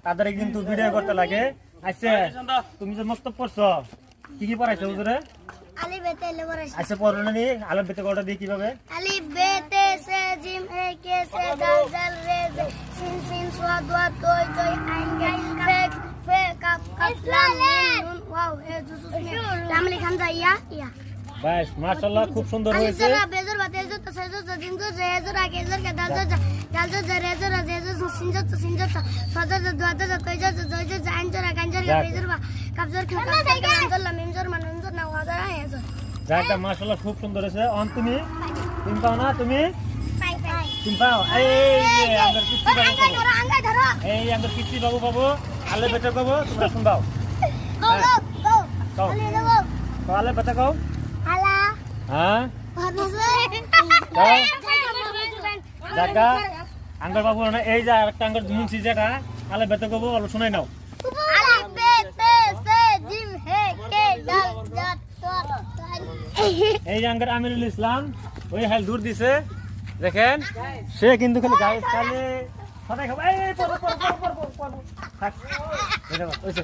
তাদের কিন্তু ভিডিও করতে লাগে। আচ্ছা তুমি যে মক্তব পড়ছো কি কি পড়াইছো হুজুরে? আলিফ বে তে লে পড়াইছো। আচ্ছা পড়ো না নি আলিফ বে তে কোটা দিয়ে কিভাবে? আলিফ বে তে সে জিম হে কে সে দাল জাল রে জে সিন সিন সাদ ওয়াত তয় তয় আইন গাইন ফে ফে কাফ কাফ লাম মিম নুন ওয়াও হে জুজুস মে লাম লিখান যাইয়া ইয়া। বাস মাশাআল্লাহ খুব সুন্দর হয়েছে। আলিফ বেজর বাতে জো তো সেজো জিন জো রে জো রা কে জো কে দাল জো দাল জো রে জো রা জে জো সিন জো সজো জো দোয়া জো তয় জো জয় জো জাইন জো রা গান জো বেজর বা কাফ জো কে কাফ জো লাম মিম জো মান নুন জো না ওয়া জো হে জো। জায়গাটা মাশাআল্লাহ খুব সুন্দর হয়েছে। অন তুমি পাও না তুমি পাই পাই তুমি পাও এই আঙ্গার কিচ্ছু বাবু আঙ্গাই ধরো আঙ্গাই ধরো এই আঙ্গার কিচ্ছু বাবু আলিফ বে তে কব তোমরা শুনবাও। গো গো গো কও আলি গো তো আলিফ বে তে কও। আলা হ্যাঁ ভাবছে জায়গা আঙ্গার বাবু না এই যে আরেকটা আঙ্গার মুন্সি যেটা আলিফ বে তে কব অল্প শুনাই নাও। আলিফ বে তে সে জিম হে কে দাল জাত তোর এই আঙ্গার আমিরুল ইসলাম ওই হাল দূর দিছে দেখেন সে কিন্তু খালি গায়ে খালি সদাই খাবে এই পড়ো থাক এটা ওইছে